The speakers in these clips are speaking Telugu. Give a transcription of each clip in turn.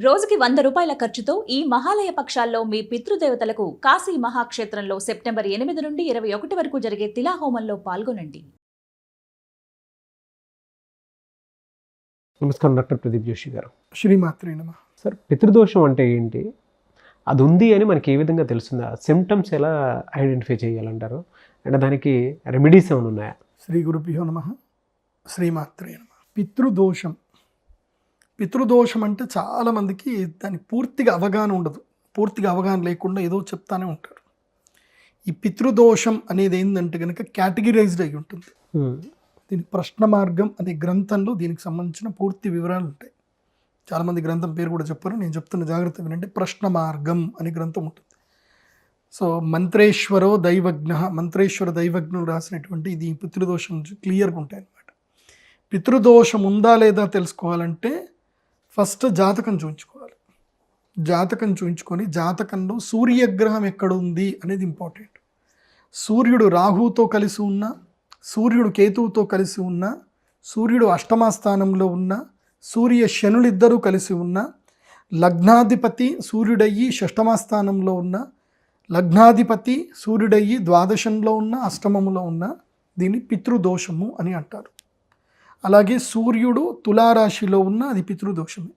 రోజుకి 100 రూపాయల ఖర్చుతో ఈ మహాలయ పక్షాల్లో మీ పితృదేవతలకు కాశీ మహాక్షేత్రంలో సెప్టెంబర్ 8 నుండి 21 వరకు జరిగే తిలాహోమంలో పాల్గొనండి. నమస్కారం డాక్టర్ ప్రదీప్ జోషి గారు. శ్రీమాత్రే నమః. సార్, పితృదోషం అంటే ఏంటి? అది ఉంది అని మనకి ఏ విధంగా తెలుస్తుందా? సిమ్టమ్స్ ఎలా ఐడెంటిఫై చేయాలంటారు? అంటే దానికి రెమెడీస్ ఏమైనా ఉన్నాయా? శ్రీ గురుభ్యో నమః. శ్రీమాత్రే నమః. పితృదోషం అంటే చాలామందికి దాని పూర్తిగా అవగాహన ఉండదు. పూర్తిగా అవగాహన లేకుండా ఏదో చెప్తానే ఉంటారు. ఈ పితృదోషం అనేది ఏంటంటే కనుక కేటగిరైజ్డ్ అయి ఉంటుంది. దీని ప్రశ్న మార్గం అనే గ్రంథంలో దీనికి సంబంధించిన పూర్తి వివరాలు ఉంటాయి. చాలామంది గ్రంథం పేరు కూడా చెప్పారు, నేను చెప్తున్న జాగ్రత్త వినండి. ప్రశ్న మార్గం అనే గ్రంథం ఉంటుంది. సో మంత్రేశ్వర దైవజ్ఞులు రాసినటువంటి ఇది పితృదోషం క్లియర్గా ఉంటాయి అన్నమాట. పితృదోషం ఉందా లేదా తెలుసుకోవాలంటే ఫస్ట్ జాతకం చూయించుకోవాలి. జాతకం చూయించుకొని జాతకంలో సూర్యగ్రహం ఎక్కడ ఉంది అనేది ఇంపార్టెంట్. సూర్యుడు రాహుతో కలిసి ఉన్నా, సూర్యుడు కేతువుతో కలిసి ఉన్నా, సూర్యుడు అష్టమస్థానంలో ఉన్న, సూర్య శనులిద్దరూ కలిసి ఉన్న, లగ్నాధిపతి సూర్యుడయ్యి షష్టమస్థానంలో ఉన్న, లగ్నాధిపతి సూర్యుడయ్యి ద్వాదశంలో ఉన్న, అష్టమంలో ఉన్న, దీన్ని పితృదోషము అని అంటారు. అలాగే సూర్యుడు తులారాశిలో ఉన్న, అది పితృదోషమే.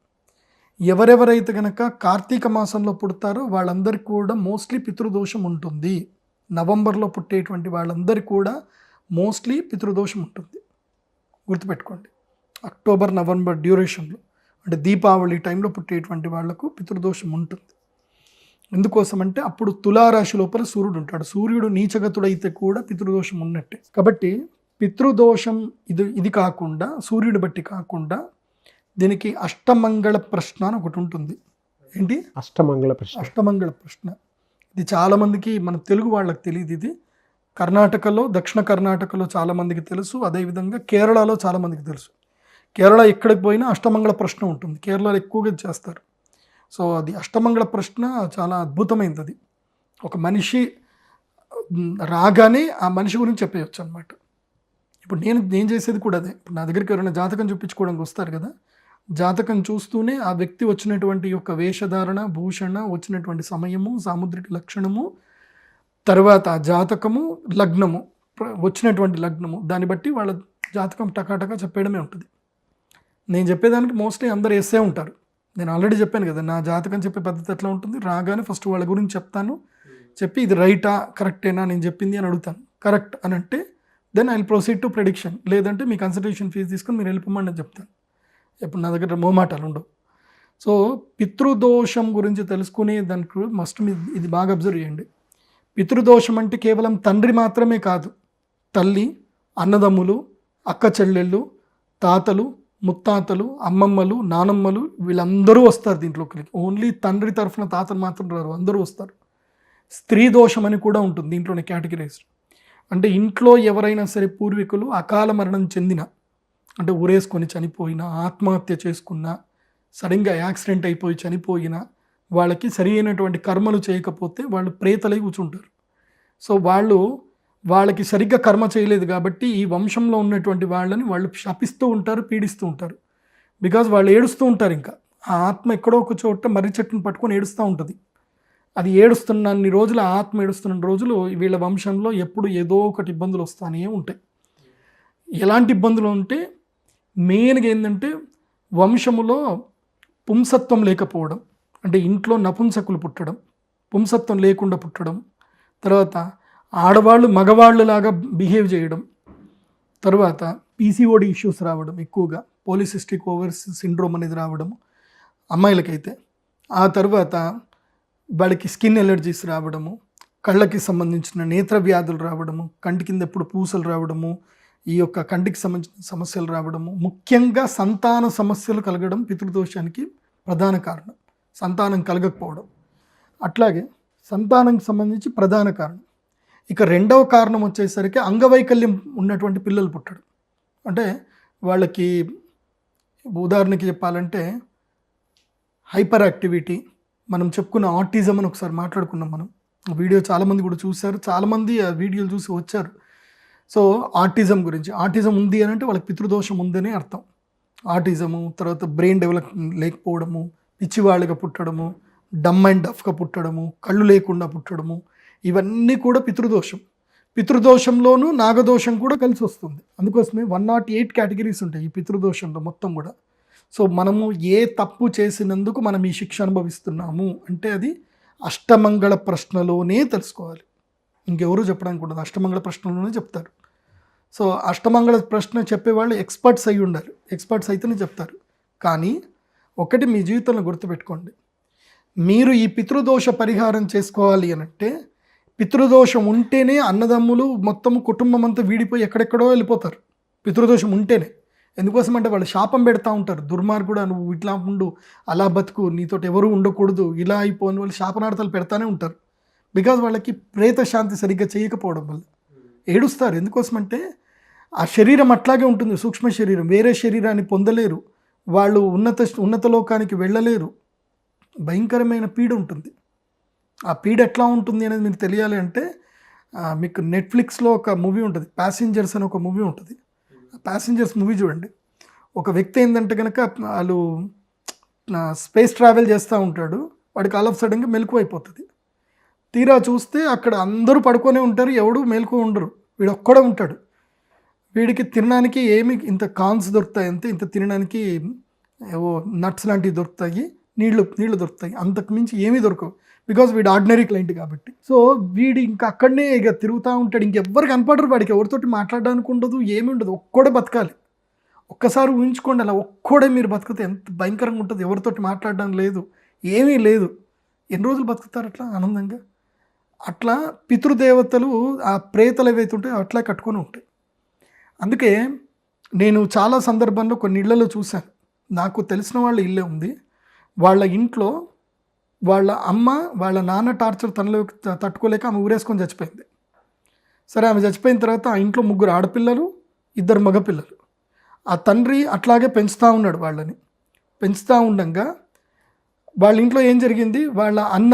ఎవరెవరైతే కనుక కార్తీక మాసంలో పుడతారో వాళ్ళందరికీ కూడా మోస్ట్లీ పితృదోషం ఉంటుంది. నవంబర్లో పుట్టేటువంటి వాళ్ళందరికీ కూడా మోస్ట్లీ పితృదోషం ఉంటుంది. గుర్తుపెట్టుకోండి, అక్టోబర్ నవంబర్ డ్యూరేషన్లో అంటే దీపావళి టైంలో పుట్టేటువంటి వాళ్లకు పితృదోషం ఉంటుంది. ఎందుకోసమంటే అప్పుడు తులారాశి లోపల సూర్యుడు ఉంటాడు. సూర్యుడు నీచగతుడైతే కూడా పితృదోషం ఉన్నట్టే. కాబట్టి పితృదోషం ఇది కాకుండా, సూర్యుడి బట్టి కాకుండా దీనికి అష్టమంగళ ప్రశ్న అని ఒకటి ఉంటుంది. ఏంటి అష్టమంగళ ప్రశ్న? ఇది చాలామందికి, మన తెలుగు వాళ్ళకి తెలియదు. ఇది కర్ణాటకలో, దక్షిణ కర్ణాటకలో చాలామందికి తెలుసు. అదేవిధంగా కేరళలో చాలామందికి తెలుసు. కేరళ ఎక్కడికి పోయినా అష్టమంగళ ప్రశ్న ఉంటుంది. కేరళలో ఎక్కువగా చేస్తారు. సో అది అష్టమంగళ ప్రశ్న చాలా అద్భుతమైనది. అది ఒక మనిషి రాగానే ఆ మనిషి గురించి చెప్పేయచ్చు అనమాట. ఇప్పుడు నేను చేసేది కూడా అదే. ఇప్పుడు నా దగ్గరికి ఎవరైనా జాతకం చూపించుకోవడానికి వస్తారు కదా, జాతకం చూస్తూనే ఆ వ్యక్తి వచ్చినటువంటి యొక్క వేషధారణ, భూషణ, వచ్చినటువంటి సమయము, సాముద్రిక లక్షణము, తర్వాత జాతకము, లగ్నము, వచ్చినటువంటి లగ్నము, దాన్ని బట్టి వాళ్ళ జాతకం టకాటకా చెప్పేయడమే ఉంటుంది. నేను చెప్పేదానికి మోస్ట్లీ అందరు వేసే ఉంటారు. నేను ఆల్రెడీ చెప్పాను కదా, నా జాతకం చెప్పే పద్ధతి ఎట్లా ఉంటుంది. రాగానే ఫస్ట్ వాళ్ళ గురించి చెప్తాను, చెప్పి ఇది రైటా కరెక్టేనా నేను చెప్పింది అని అడుగుతాను. కరెక్ట్ అని అంటే then I will proceed to prediction. లేదంటే మీ కన్సల్టేషన్ ఫీజు తీసుకొని మీరు వెళ్ళిపోమని చెప్తాను. ఇప్పుడు నా దగ్గర మోమాటాలు ఉండవు. సో పితృదోషం గురించి తెలుసుకునే దానికి మస్ట్ ఇది బాగా అబ్జర్వ్ చేయండి. పితృదోషం అంటే కేవలం తండ్రి మాత్రమే కాదు, తల్లి, అన్నదమ్ములు, అక్క చెల్లెళ్ళు, తాతలు, ముత్తాతలు, అమ్మమ్మలు, నానమ్మలు, వీళ్ళందరూ వస్తారు దీంట్లోకి. ఓన్లీ తండ్రి తరఫున తాతలు మాత్రం రారు, అందరూ వస్తారు. స్త్రీ దోషం అని కూడా ఉంటుంది దీంట్లోనే కేటగిరైజ్డ్. అంటే ఇంట్లో ఎవరైనా సరే పూర్వీకులు అకాల మరణం చెందిన, అంటే ఊరేసుకొని చనిపోయినా, ఆత్మహత్య చేసుకున్నా, సడన్గా యాక్సిడెంట్ అయిపోయి చనిపోయినా, వాళ్ళకి సరి అయినటువంటి కర్మలు చేయకపోతే వాళ్ళు ప్రేతలై కూర్చుంటారు. సో వాళ్ళకి సరిగ్గా కర్మ చేయలేదు కాబట్టి ఈ వంశంలో ఉన్నటువంటి వాళ్ళని వాళ్ళు శపిస్తూ ఉంటారు, పీడిస్తూ ఉంటారు. బికాజ్ వాళ్ళు ఏడుస్తూ ఉంటారు. ఇంకా ఆ ఆత్మ ఎక్కడో ఒక చోట మర్రి చెట్టును పట్టుకొని ఏడుస్తూ ఉంటుంది. అది ఏడుస్తున్నన్ని రోజులు, ఆ ఆత్మ ఏడుస్తున్న రోజులు వీళ్ళ వంశంలో ఎప్పుడు ఏదో ఒకటి ఇబ్బందులు వస్తానే ఉంటాయి. ఎలాంటి ఇబ్బందులు ఉంటే మెయిన్గా ఏంటంటే వంశములో పుంసత్వం లేకపోవడం, అంటే ఇంట్లో నపుంసకులు పుట్టడం, పుంసత్వం లేకుండా పుట్టడం, తర్వాత ఆడవాళ్ళు మగవాళ్ళలాగా బిహేవ్ చేయడం, తర్వాత పీసీఓడి ఇష్యూస్ రావడం, ఎక్కువగా పోలిసిస్టిక్ ఓవర్ సిండ్రోమ్ అనేది రావడం అమ్మాయిలకైతే, ఆ తర్వాత వాళ్ళకి స్కిన్ ఎలర్జీస్ రావడము, కళ్ళకి సంబంధించిన నేత్ర వ్యాధులు రావడము, కంటి కింద ఎప్పుడు పూసలు రావడము, ఈ యొక్క కంటికి సంబంధించిన సమస్యలు రావడము, ముఖ్యంగా సంతాన సమస్యలు కలగడం పితృదోషానికి ప్రధాన కారణం. సంతానం కలగకపోవడం, అట్లాగే సంతానానికి సంబంధించి ప్రధాన కారణం. ఇక రెండవ కారణం వచ్చేసరికి అంగవైకల్యం ఉన్నటువంటి పిల్లలు పుట్టడం. అంటే వాళ్ళకి ఉదాహరణకి చెప్పాలంటే హైపర్ యాక్టివిటీ, మనం చెప్పుకున్న ఆటిజం అని ఒకసారి మాట్లాడుకున్నాం. మనం వీడియో చాలామంది కూడా చూశారు, చాలామంది ఆ వీడియోలు చూసి వచ్చారు. సో ఆటిజం గురించి, ఆటిజం ఉంది అని అంటే వాళ్ళకి పితృదోషం ఉందనే అర్థం. ఆటిజము, తర్వాత బ్రెయిన్ డెవలప్మెంట్ లేకపోవడము, పిచ్చివాళ్ళుగా పుట్టడము, డమ్ అండ్ డఫ్గా పుట్టడము, కళ్ళు లేకుండా పుట్టడము, ఇవన్నీ కూడా పితృదోషం. పితృదోషంలోనూ నాగదోషం కూడా కలిసి వస్తుంది. అందుకోసమే 108 కేటగిరీస్ ఉంటాయి ఈ పితృదోషంలో మొత్తం కూడా. సో మనము ఏ తప్పు చేసినందుకు మనం ఈ శిక్ష అనుభవిస్తున్నాము అంటే అది అష్టమంగళ ప్రశ్నలోనే తెలుసుకోవాలి. ఇంకెవరూ చెప్పడానికి ఉండదు, అష్టమంగళ ప్రశ్నలోనే చెప్తారు. సో అష్టమంగళ ప్రశ్న చెప్పేవాళ్ళు ఎక్స్పర్ట్స్ అయి ఉండాలి, ఎక్స్పర్ట్స్ అయితేనే చెప్తారు. కానీ ఒకటి మీ జీవితంలో గుర్తుపెట్టుకోండి, మీరు ఈ పితృదోష పరిహారం చేసుకోవాలి అనంటే పితృదోషం ఉంటేనే అన్నదమ్ములు మొత్తం కుటుంబం అంతా వీడిపోయి ఎక్కడెక్కడో వెళ్ళిపోతారు. పితృదోషం ఉంటేనే. ఎందుకోసం అంటే వాళ్ళు శాపం పెడతా ఉంటారు, దుర్మార్గుడా నువ్వు ఇట్లా ఉండు, అలా బతుకు, నీతోటి ఎవరు ఉండకూడదు, ఇలా అయిపోని వాళ్ళు శాపనార్థాలు పెడతానే ఉంటారు. బికాజ్ వాళ్ళకి ప్రేత శాంతి సరిగ్గా చేయకపోవడం వల్ల ఏడుస్తారు. ఎందుకోసమంటే ఆ శరీరం అట్లాగే ఉంటుంది, సూక్ష్మ శరీరం, వేరే శరీరాన్ని పొందలేరు, వాళ్ళు ఉన్నత లోకానికి వెళ్ళలేరు, భయంకరమైన పీడ ఉంటుంది. ఆ పీడ ఎట్లా ఉంటుంది అనేది మీకు తెలియాలి అంటే మీకు నెట్ఫ్లిక్స్లో ఒక మూవీ ఉంటుంది, ప్యాసింజర్స్ అని ఒక మూవీ ఉంటుంది. ప్యాసింజర్స్ మూవీ చూడండి. ఒక వ్యక్తి ఏంటంటే కనుక వాళ్ళు స్పేస్ ట్రావెల్ చేస్తూ ఉంటాడు, వాడికి ఆల్ ఆఫ్ సడన్గా మెలకువ అయిపోతుంది. తీరా చూస్తే అక్కడ అందరూ పడుకొనే ఉంటారు, ఎవడు మెలకువ ఉండరు, వీడు ఒక్కడే ఉంటాడు. వీడికి తినడానికి ఏమి ఇంత కాన్స్ దొరుకుతాయి, అంతే ఇంత తినడానికి ఏవో నట్స్ లాంటివి దొరుకుతాయి, నీళ్లు దొరుకుతాయి, అంతకు మించి ఏమీ దొరకవు. బికాజ్ వీడు ఆర్డినరీ క్లయింట్ కాబట్టి. సో వీడు ఇంకా అక్కడనే ఇక తిరుగుతూ ఉంటాడు, ఇంకెవ్వరు కనపడరు, వాడికి ఎవరితోటి మాట్లాడడానికి ఉండదు, ఏమి ఉండదు, ఒక్కడే బతకాలి. ఒక్కసారి ఊహించుకోండి, అలా ఒక్కడే మీరు బతికితే ఎంత భయంకరంగా ఉంటుంది. ఎవరితోటి మాట్లాడడం లేదు, ఏమీ లేదు, ఎన్ని రోజులు బతుకుతారు అట్లా ఆనందంగా? అట్లా పితృదేవతలు ఆ ప్రేతలు ఏవైతే ఉంటాయో అట్లా కట్టుకొని ఉంటాయి. అందుకే నేను చాలా సందర్భంలో కొన్ని ఇళ్లలో చూశాను, నాకు తెలిసిన వాళ్ళ ఇల్లే ఉంది, వాళ్ళ ఇంట్లో వాళ్ళ అమ్మ వాళ్ళ నాన్న టార్చర్ తనలో తట్టుకోలేక ఆమె ఊరేసుకొని చచ్చిపోయింది. సరే, ఆమె చచ్చిపోయిన తర్వాత ఆ ఇంట్లో 3 ఆడపిల్లలు 2 మగపిల్లలు. ఆ తండ్రి అట్లాగే పెంచుతూ ఉన్నాడు వాళ్ళని. పెంచుతూ ఉండగా వాళ్ళ ఇంట్లో ఏం జరిగింది, వాళ్ళ అన్న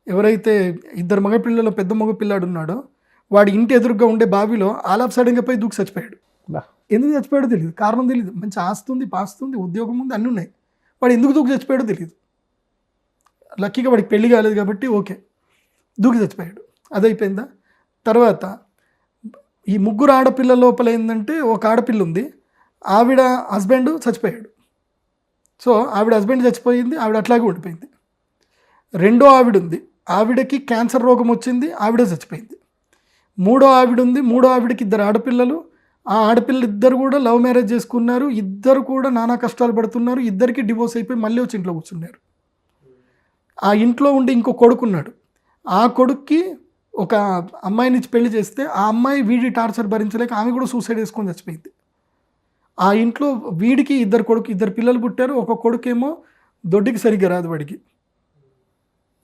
ఎవరైతే 2 మగపిల్లలు పెద్ద మగపిల్లాడు ఉన్నాడో వాడి ఇంటి ఎదురుగా ఉండే బావిలో ఆల్ ఆఫ్ సడన్గా పోయి దూకి చచ్చిపోయాడు. ఎందుకు చచ్చిపోయాడో తెలియదు, కారణం తెలియదు. మంచి ఆస్తుంది, పాస్తుంది, ఉద్యోగం ఉంది, అన్నీ ఉన్నాయి. వాడు ఎందుకు దూకి చచ్చిపోయాడో తెలియదు. లక్కీగా వాడికి పెళ్లి కాలేదు కాబట్టి ఓకే, దూకి చచ్చిపోయాడు. అదైపోయిందా? తర్వాత ఈ 3 ఆడపిల్లల లోపల ఏంటంటే ఒక ఆడపిల్ల ఉంది, ఆవిడ హస్బెండ్ చచ్చిపోయాడు. సో ఆవిడ హస్బెండ్ చచ్చిపోయింది, ఆవిడ అట్లాగే ఉండిపోయింది. 2వ ఆవిడ ఉంది, ఆవిడకి క్యాన్సర్ రోగం వచ్చింది, ఆవిడ చచ్చిపోయింది. 3వ ఆవిడ ఉంది, 3వ ఆవిడకి 2 ఆడపిల్లలు, ఆ ఆడపిల్లలు 2 కూడా లవ్ మ్యారేజ్ చేసుకున్నారు, 2 కూడా నానా కష్టాలు పడుతున్నారు, 2కి డివోర్స్ అయిపోయి మళ్ళీ వచ్చి ఇంట్లో కూర్చున్నారు. ఆ ఇంట్లో ఉండి ఇంకో కొడుకున్నాడు, ఆ కొడుక్కి ఒక అమ్మాయిని పెళ్లి చేస్తే ఆ అమ్మాయి వీడి టార్చర్ భరించలేక ఆమె కూడా సూసైడ్ చేసుకొని చచ్చిపోయింది. ఆ ఇంట్లో వీడికి 2 పిల్లలు పుట్టారు, ఒక కొడుకేమో దొడ్డికి సరిగ్గా రాదు వాడికి,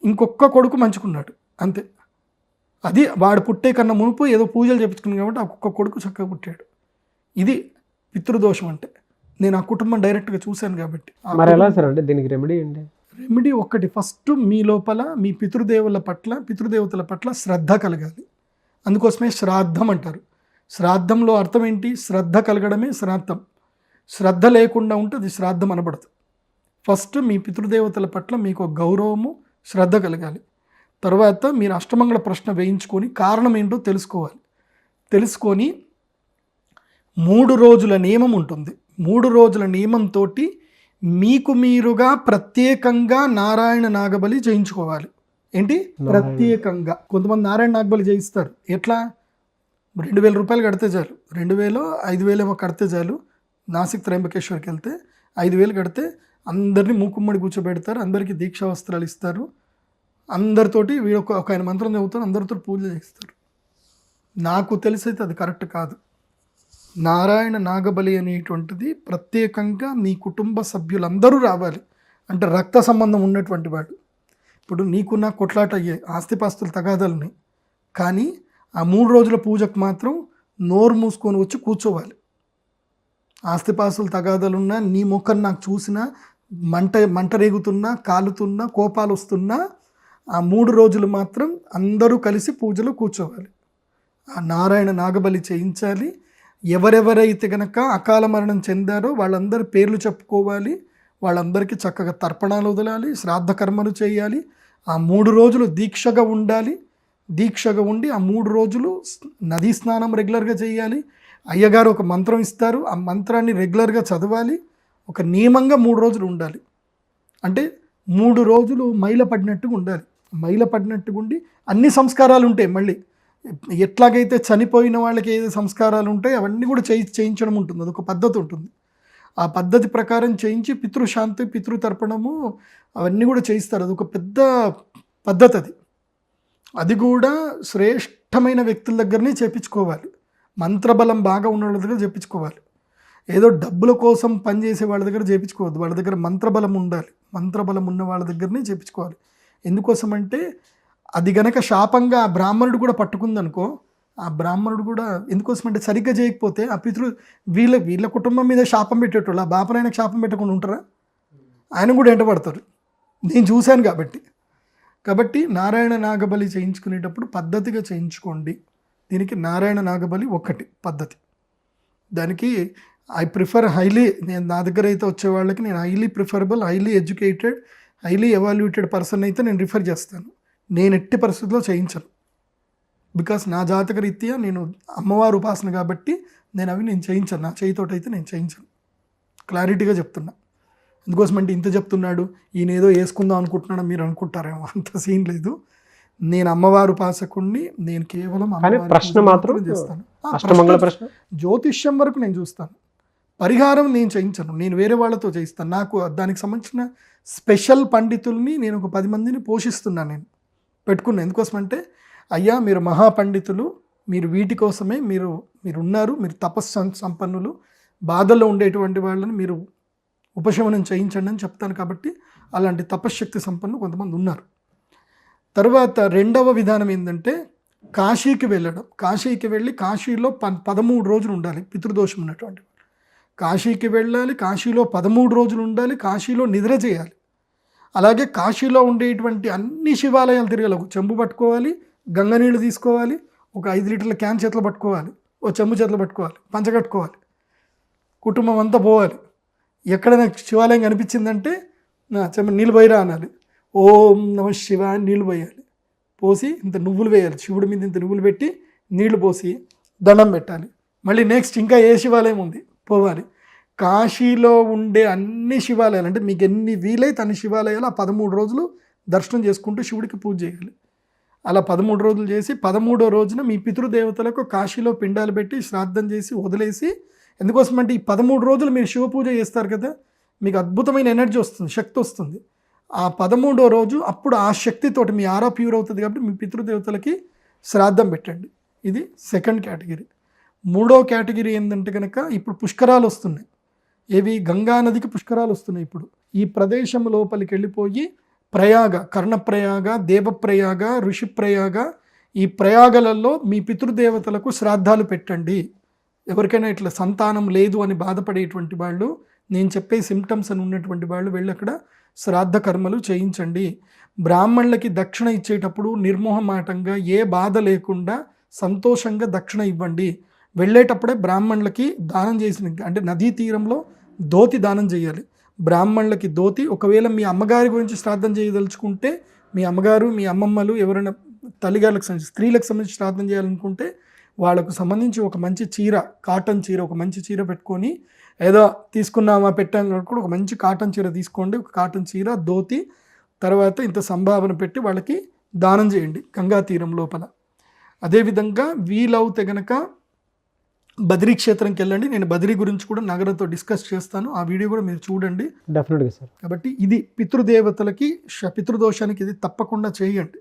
ఇంకొక కొడుకు మంచుకున్నాడు అంతే. అది వాడు పుట్టే కన్నా మునుపు ఏదో పూజలు చేపించుకున్నాడు కాబట్టి ఒక్కొక్క కొడుకు చక్కగా పుట్టాడు. ఇది పితృదోషం అంటే. నేను ఆ కుటుంబం డైరెక్ట్గా చూశాను కాబట్టి. మరి ఎలా సార్ అంటే దీనికి రెమెడీ ఏంటి? రెమెడీ ఒక్కటి, ఫస్ట్ మీ లోపల మీ పితృదేవతల పట్ల శ్రద్ధ కలగాలి. అందుకోసమే శ్రాద్ధం అంటారు. శ్రాద్ధంలో అర్థం ఏంటి? శ్రద్ధ కలగడమే శ్రాద్ధం. శ్రద్ధ లేకుండా ఉంటే అది శ్రాద్ధం అనబడదు. ఫస్ట్ మీ పితృదేవతల పట్ల మీకు గౌరవము, శ్రద్ధ కలగాలి. తర్వాత మీరు అష్టమంగళ ప్రశ్న వేయించుకొని కారణం ఏంటో తెలుసుకోవాలి. తెలుసుకొని 3 రోజుల నియమం ఉంటుంది. 3 రోజుల నియమంతో మీకు మీరుగా ప్రత్యేకంగా నారాయణ నాగబలి చేయించుకోవాలి. ఏంటి? ప్రత్యేకంగా. కొంతమంది నారాయణ నాగబలి చేయిస్తారు. ఎట్లా? 2000 రూపాయలు కడితే చాలు, 2000 5000 ఏమో కడితే చాలు. నాసిక్ త్రయంబకేశ్వర్కి వెళ్తే 5000 కడితే అందరినీ మూకుమ్మడి కూర్చోబెడతారు, అందరికీ దీక్షా వస్త్రాలు ఇస్తారు, అందరితోటి ఒక ఆయన మంత్రం చదువుతారు, అందరితో పూజ చేస్తారు. నాకు తెలిసైతే అది కరెక్ట్ కాదు. నారాయణ నాగబలి అనేటువంటిది ప్రత్యేకంగా మీ కుటుంబ సభ్యులందరూ రావాలి. అంటే రక్త సంబంధం ఉన్నటువంటి వాడు. ఇప్పుడు నీకున్న కొట్లాట అయ్యే ఆస్తిపాస్తులు తగాదాలని, కానీ ఆ 3 రోజుల పూజకు మాత్రం నోరు మూసుకొని వచ్చి కూర్చోవాలి. ఆస్తిపాస్తులు తగాదాలున్నా, నీ ముఖం నాకు చూసినా, మంట రేగుతున్నా, కాలుతున్నా, కోపాలు వస్తున్నా, ఆ 3 రోజులు మాత్రం అందరూ కలిసి పూజలో కూర్చోవాలి. ఆ నారాయణ నాగబలి చేయించాలి. ఎవరెవరైతే గనక అకాల మరణం చెందారో వాళ్ళందరి పేర్లు చెప్పుకోవాలి, వాళ్ళందరికీ చక్కగా తర్పణాలు వదలాలి, శ్రాద్ధ కర్మలు చేయాలి. ఆ 3 రోజులు దీక్షగా ఉండాలి. దీక్షగా ఉండి ఆ 3 రోజులు నదీ స్నానం రెగ్యులర్గా చేయాలి. అయ్యగారు ఒక మంత్రం ఇస్తారు, ఆ మంత్రాన్ని రెగ్యులర్గా చదవాలి. ఒక నియమంగా 3 రోజులు ఉండాలి. అంటే 3 రోజులు మైల పడినట్టుగా ఉండాలి. మైల పడినట్టుగా ఉండి అన్ని సంస్కారాలు ఉంటాయి. మళ్ళీ ఎట్లాగైతే చనిపోయిన వాళ్ళకి ఏది సంస్కారాలు ఉంటాయి అవన్నీ కూడా చేయించడం ఉంటుంది. అదొక పద్ధతి ఉంటుంది. ఆ పద్ధతి ప్రకారం చేయించి పితృశాంతి, పితృతర్పణము అవన్నీ కూడా చేయిస్తారు. అదొక పెద్ద పద్ధతి అది. అది కూడా శ్రేష్టమైన వ్యక్తుల దగ్గరనే చేయించుకోవాలి. మంత్రబలం బాగా ఉన్న వాళ్ళ దగ్గర చేయించుకోవాలి. ఏదో డబ్బుల కోసం పనిచేసే వాళ్ళ దగ్గర చేయించుకోవద్దు. వాళ్ళ దగ్గర మంత్రబలం ఉండాలి. మంత్రబలం ఉన్న వాళ్ళ దగ్గరనే చేయించుకోవాలి. ఎందుకోసం అంటే అది గనక శాపంగా ఆ బ్రాహ్మణుడు కూడా పట్టుకుందనుకో, ఆ బ్రాహ్మణుడు కూడా ఎందుకోసం అంటే సరిగ్గా చేయకపోతే ఆ వీళ్ళ కుటుంబం మీద శాపం పెట్టేటోళ్ళు ఆ బాపనైనా శాపం పెట్టకుండా ఉంటారా? ఆయన కూడా ఎంటపడతారు. నేను చూశాను కాబట్టి నారాయణ నాగబలి చేయించుకునేటప్పుడు పద్ధతిగా చేయించుకోండి. దీనికి నారాయణ నాగబలి ఒకటి పద్ధతి. దానికి ఐ ప్రిఫర్ హైలీ, నేను నా దగ్గర అయితే వచ్చే వాళ్ళకి నేను highly preferable, highly educated, highly evaluated person అయితే నేను రిఫర్ చేస్తాను. నేను ఎట్టి పరిస్థితుల్లో చేయించను. బికాస్ నా జాతక రీత్యా నేను అమ్మవారు ఉపాసన కాబట్టి నేను చేయించను. నా చేయితోటి అయితే నేను చేయించను. క్లారిటీగా చెప్తున్నా. ఎందుకోసమంటే ఇంత చెప్తున్నాడు, ఈయన ఏదో వేసుకుందాం అనుకుంటున్నాడు మీరు అనుకుంటారేమో, అంత సీన్ లేదు. నేను అమ్మవారు ఉపాసకుడిని. నేను కేవలం ప్రశ్న మాత్రం చేస్తాను. ప్రశ్న జ్యోతిష్యం వరకు నేను చూస్తాను. పరిహారం నేను చేయించను. నేను వేరే వాళ్ళతో చేయిస్తాను. నాకు దానికి సంబంధించిన స్పెషల్ పండితుల్ని నేను ఒక 10 మందిని పోషిస్తున్నాను. నేను పెట్టుకున్నాను. ఎందుకోసమంటే అయ్యా మీరు మహాపండితులు, మీరు వీటి కోసమే మీరు ఉన్నారు, మీరు తపస్సు సంపన్నులు, బాధల్లో ఉండేటువంటి వాళ్ళని మీరు ఉపశమనం చేయించండి అని చెప్తాను. కాబట్టి అలాంటి తపశ్శక్తి సంపన్నులు కొంతమంది ఉన్నారు. తర్వాత 2వ విధానం ఏంటంటే కాశీకి వెళ్ళడం. కాశీకి వెళ్ళి కాశీలో 13 రోజులు ఉండాలి. పితృదోషం ఉన్నటువంటి కాశీకి వెళ్ళాలి. కాశీలో 13 రోజులు ఉండాలి. కాశీలో నిద్ర చేయాలి. అలాగే కాశీలో ఉండేటువంటి అన్ని శివాలయాలు తిరగాలి. ఒక చెంబు పట్టుకోవాలి, గంగ నీళ్ళు తీసుకోవాలి, ఒక 5 లీటర్ల క్యాన్ చేతిలో పట్టుకోవాలి, ఒక చెంబు చేతిలో పట్టుకోవాలి, పంచగట్టుకోవాలి, కుటుంబం అంతా పోవాలి. ఎక్కడైనా శివాలయం కనిపించిందంటే నా చెంబు నీళ్ళు పోయిరా అనాలి. ఓం నమ శివ నీళ్ళు పోయాలి. పోసి ఇంత నువ్వులు వేయాలి. శివుడి మీద ఇంత నువ్వులు పెట్టి నీళ్లు పోసి దండం పెట్టాలి. మళ్ళీ నెక్స్ట్ ఇంకా ఏ శివాలయం ఉంది పోవాలి. కాశీలో ఉండే అన్ని శివాలయాలు అంటే మీకు ఎన్ని వీలైతే అన్ని శివాలయాలు ఆ 13 రోజులు దర్శనం చేసుకుంటూ శివుడికి పూజ చేయాలి. అలా 13 రోజులు చేసి 13వ రోజున మీ పితృదేవతలకు కాశీలో పిండాలు పెట్టి శ్రాద్ధం చేసి వదిలేసి, ఎందుకోసమంటే ఈ 13 రోజులు మీరు శివ పూజ చేస్తారు కదా, మీకు అద్భుతమైన ఎనర్జీ వస్తుంది, శక్తి వస్తుంది. ఆ 13వ రోజు అప్పుడు ఆ శక్తితోటి మీ ఆరా ప్యూర్ అవుతుంది కాబట్టి మీ పితృదేవతలకి శ్రాద్ధం పెట్టండి. ఇది సెకండ్ కేటగిరీ. 3వ కేటగిరీ ఏంటంటే కనుక ఇప్పుడు పుష్కరాలు వస్తున్నాయి. ఏవి? గంగానదికి పుష్కరాలు వస్తున్నాయి. ఇప్పుడు ఈ ప్రదేశం లోపలికి వెళ్ళిపోయి ప్రయాగ, కర్ణప్రయాగ, దేవప్రయాగ, ఋషిప్రయాగ, ఈ ప్రయాగలలో మీ పితృదేవతలకు శ్రాద్ధాలు పెట్టండి. ఎవరికైనా ఇట్లా సంతానం లేదు అని బాధపడేటువంటి వాళ్ళు, నేను చెప్పే సిమ్టమ్స్ అని ఉన్నటువంటి వాళ్ళు వెళ్ళి అక్కడ శ్రాద్ధ కర్మలు చేయించండి. బ్రాహ్మణులకి దక్షిణ ఇచ్చేటప్పుడు నిర్మోహమాటంగా ఏ బాధ లేకుండా సంతోషంగా దక్షిణ ఇవ్వండి. వెళ్ళేటప్పుడే బ్రాహ్మణులకి దానం చేసిన, అంటే నదీ తీరంలో ధోతి దానం చేయాలి. బ్రాహ్మణులకి ధోతి. ఒకవేళ మీ అమ్మగారి గురించి శ్రాద్ధం చేయదలుచుకుంటే, మీ అమ్మగారు, మీ అమ్మమ్మలు ఎవరైనా తల్లిగారులకు సంబంధించి స్త్రీలకు సంబంధించి శ్రాద్ధం చేయాలనుకుంటే వాళ్ళకు సంబంధించి ఒక మంచి చీర, కాటన్ చీర, ఒక మంచి చీర పెట్టుకొని, ఏదో తీసుకున్నామా పెట్టాను కూడా ఒక మంచి కాటన్ చీర తీసుకోండి. ఒక కాటన్ చీర, ధోతి, తర్వాత ఇంత సంభావన పెట్టి వాళ్ళకి దానం చేయండి గంగా తీరం లోపల. అదేవిధంగా వీలవుతే గనక బద్రీ క్షేత్రంకి వెళ్ళండి. నేను బద్రీ గురించి కూడా నగరంతో డిస్కస్ చేస్తాను. ఆ వీడియో కూడా మీరు చూడండి. డెఫినెట్గా సార్. కాబట్టి ఇది పితృదేవతలకి, పితృదోషానికి ఇది తప్పకుండా చేయండి.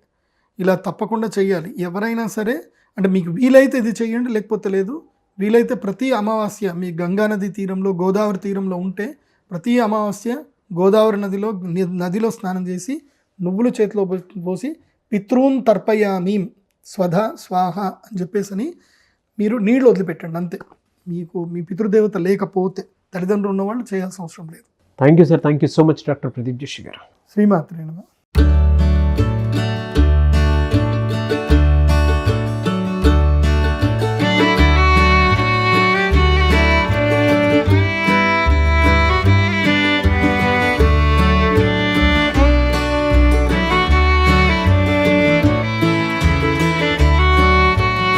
ఇలా తప్పకుండా చేయాలి. ఎవరైనా సరే, అంటే మీకు వీలైతే ఇది చేయండి, లేకపోతే లేదు. వీలైతే ప్రతి అమావాస్య మీ గంగానది తీరంలో, గోదావరి తీరంలో ఉంటే ప్రతి అమావాస్య గోదావరి నదిలో స్నానం చేసి నువ్వులు చేతిలో పోసి పితృన్ తర్పయామీం స్వధ స్వాహ అని చెప్పేసి మీరు నీళ్ళు వదిలిపెట్టండి. అంతే. మీకు మీ పితృదేవత లేకపోతే, తల్లిదండ్రులు ఉన్నవాళ్ళు చేయాల్సిన అవసరం లేదు. Thank you sir. Thank you so much doctor Pradeep Joshi గారు. శ్రీమాత్రే నమః.